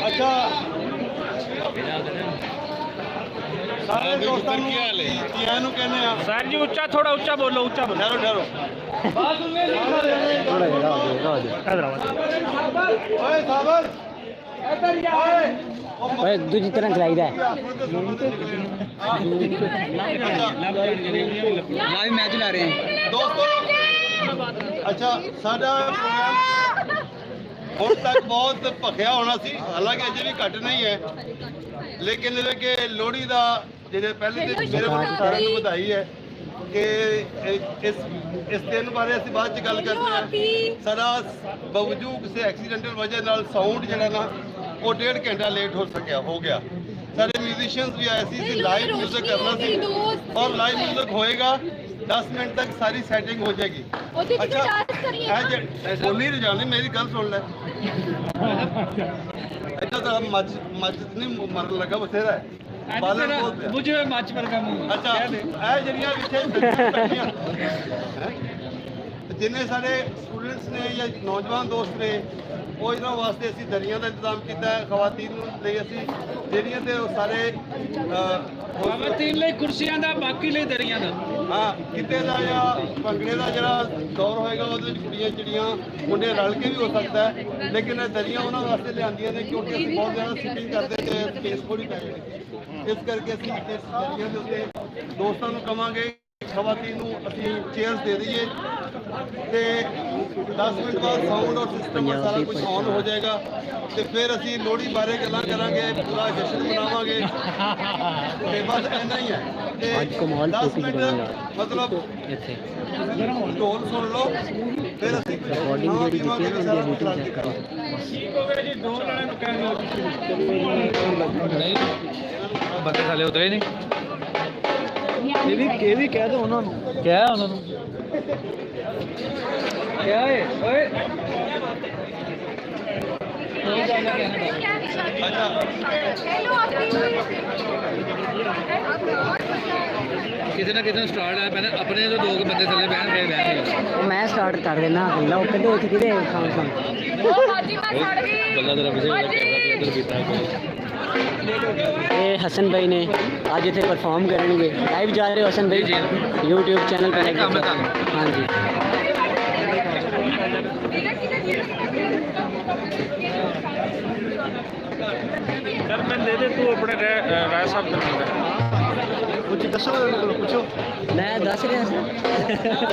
अच्छा सारे दोस्तों कहने सर जी उच्चा थोड़ा उच्चा बोलो ठहरो ठहरो दूसरी तरह चलाईदा लाइव मैच ला रहे हैं दोस्तों। अच्छा साडा ਹੁਣ ਤੱਕ ਬਹੁਤ ਭਖਿਆ ਹੋਣਾ ਸੀ, ਹਾਲਾਂਕਿ ਅਜੇ ਵੀ ਘੱਟ ਨਹੀਂ ਹੈ, ਲੇਕਿਨ ਜਿਵੇਂ ਕਿ ਲੋਹੜੀ ਦਾ ਜਿਹੜੇ ਪਹਿਲੇ ਦਿਨ ਮੇਰੇ ਵੱਲੋਂ ਸਾਰਿਆਂ ਨੂੰ ਵਧਾਈ ਹੈ ਕਿ ਇਸ ਦਿਨ ਬਾਰੇ ਅਸੀਂ ਬਾਅਦ ਚ ਗੱਲ ਕਰਦੇ ਹਾਂ। ਸਾਡਾ ਬਾਵਜੂਦ ਕਿਸੇ ਐਕਸੀਡੈਂਟਲ ਵਜ੍ਹਾ ਨਾਲ ਸਾਊਂਡ ਜਿਹੜਾ ਨਾ ਉਹ 1.5 ਘੰਟਾ ਲੇਟ ਹੋ ਗਿਆ। ਸਾਡੇ ਮਿਊਜ਼ੀਸ਼ੀਅਨਸ ਵੀ ਆਏ ਸੀ, ਲਾਈਵ ਮਿਊਜ਼ਿਕ ਕਰਨਾ ਸੀ ਔਰ ਲਾਈਵ ਮਿਊਜ਼ਿਕ ਹੋਏਗਾ 10 ਮਿੰਟ ਤੱਕ ਸਾਰੀ ਸੈਟਿੰਗ ਹੋ ਜਾਏਗੀ। अच्छा बोली नहीं जानी, मेरी गल सुन ले। ऐसा तो मच नहीं मरन लगा बथेरा है मुझे मच पर का मुंह। अच्छा ए जड़ियां जिन्ने सारे स्टूडेंट्स ने या नौजवान दोस्त ने वो इन्होंने वास्ते असी दरिया का इंतजाम किया है। खवातीन ਲਈ ਅਸੀਂ ਜਿਹੜੀਆਂ ਤੇ ਉਹ ਸਾਰੇ ਖਵਾਤੀਨ ਲਈ ਕੁਰਸੀਆਂ ਦਾ, ਬਾਕੀ ਲਈ ਦਰੀਆਂ ਦਾ। ਹਾਂ ਕਿਤੇ ਦਾ ਜਾਂ ਭੰਗੜੇ ਦਾ ਜਿਹੜਾ ਦੌਰ ਹੋਏਗਾ ਉਹਦੇ ਵਿੱਚ ਕੁੜੀਆਂ ਚਿੜੀਆਂ ਮੁੰਡੇ ਰਲ ਕੇ ਵੀ ਹੋ ਸਕਦਾ ਹੈ, ਲੇਕਿਨ ਇਹ ਦਰੀਆਂ ਉਹਨਾਂ ਵਾਸਤੇ ਲਿਆਂਦੀਆਂ ਨੇ ਕਿਉਂਕਿ ਅਸੀਂ ਬਹੁਤ ਜ਼ਿਆਦਾ ਸਿਟਿੰਗ ਕਰਦੇ ਤੇ ਸਪੇਸ ਥੋੜੀ ਪੈ ਜਾਂਦੀ, ਇਸ ਕਰਕੇ ਅਸੀਂ ਇਸ ਦਰੀਆਂ ਦੇ ਉੱਤੇ ਦੋਸਤਾਂ ਨੂੰ ਕਵਾਂਗੇ ਖਵਾਤੀਨ ਨੂੰ ਅਸੀਂ ਚੇਅਰਸ ਦੇ ਦਈਏ ਤੇ 10 ਮਿੰਟ ਬਾਅਦ ਸਾਊਂਡ ਔਰ ਸਿਸਟਮ ਸਾਰਾ ਕੁਝ ਔਨ ਹੋ ਜਾਏਗਾ ਤੇ ਫਿਰ ਅਸੀਂ ਲੋਹੜੀ ਬਾਰੇ ਗੱਲਾਂ ਕਰਾਂਗੇ, ਪੂਰਾ ਜਸ਼ਨ ਮਨਾਵਾਂਗੇ ਤੇ ਬਸ ਇੰਨਾ ਹੀ ਹੈ। ਤੇ 10 ਮਿੰਟ ਮਤਲਬ ਇੱਥੇ ਢੋਲ ਸੁਣ ਲਓ ਫਿਰ ਅਸੀਂ ਰਿਕਾਰਡਿੰਗ ਜਿਹੜੀ ਕੀਤੀ ਹੈ ਉਹਦੀ ਬੂਟਿੰਗ ਚੈੱਕ ਕਰੋ। ਠੀਕ ਹੋ ਗਿਆ ਜੀ, ਦੋ ਜਣਿਆਂ ਨੂੰ ਕਹਿ ਦਿਓ ਨਹੀਂ ਬੰਦੇ ਸਾਲੇ ਉਤਰੇ ਨਹੀਂ। ਇਹ ਵੀ ਕਹਿ ਦੋ ਉਹਨਾਂ ਨੂੰ, ਕਿਹਾ ਉਹਨਾਂ ਨੂੰ ਕਿਹਾ ਓਏ ਕਿਸੇ ਨਾ ਕਿਸੇ ਸਟਾਰਟ ਆ ਪਹਿਲਾਂ ਆਪਣੇ ਤੋਂ 2 ਬੰਦੇ ਥੱਲੇ ਬਹਿਣ ਫਿਰ ਬਹਿਣਗੇ ਮੈਂ ਸਟਾਰਟ ਕਰ ਦੇਣਾ ਗੱਲਾਂ ਉਹ ਕਹਿੰਦੇ ਉੱਥੇ ਕਿਤੇ ਖਾਣ ਖਾਣ ਗੱਲਾਂ ਤੇਰਾ ਵਿਸ਼ੇ ਇੱਧਰ ਬੀਤਾ ਇਹ ਹਸਨ ਭਾਈ ਨੇ ਅੱਜ ਇੱਥੇ ਪਰਫਾਰਮ ਕਰਨਗੇ ਲਾਈਵ ਜਾ ਰਹੇ ਹੋ ਹਸਨ ਭਾਈ ਜੀ। YouTube ਚੈਨਲ पे ਕੰਮ ਹੈ ਕੰਮ। हाँ जी ਸਰ ਮੈਂ ਦੇ ਦੇ ਤੂੰ ਆਪਣੇ ਰਾਏ ਸਾਹਿਬ ਦੇ ਕੁਝ ਦੱਸੋ ਪੁੱਛੋ मैं दस रहा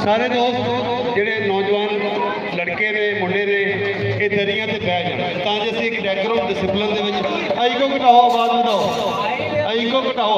ਸਾਰੇ ਦੋਸਤ ਜਿਹੜੇ ਨੌਜਵਾਨ ਲੜਕੇ ਨੇ ਮੁੰਡੇ ਨੇ ਇਹ ਦਰੀਆਂ ਤੇ ਬਹਿ ਜਾਣ ਤਾਂ ਜੇ ਅਸੀਂ ਇੱਕ ਡੈਕੋਰਮ ਡਿਸਪਲਿਨ ਦੇ ਵਿੱਚ ਆਈਕੋ ਘਟਾਓ, ਆਵਾਜ਼ ਵਧਾਓ, ਆਈਕੋ ਘਟਾਓ।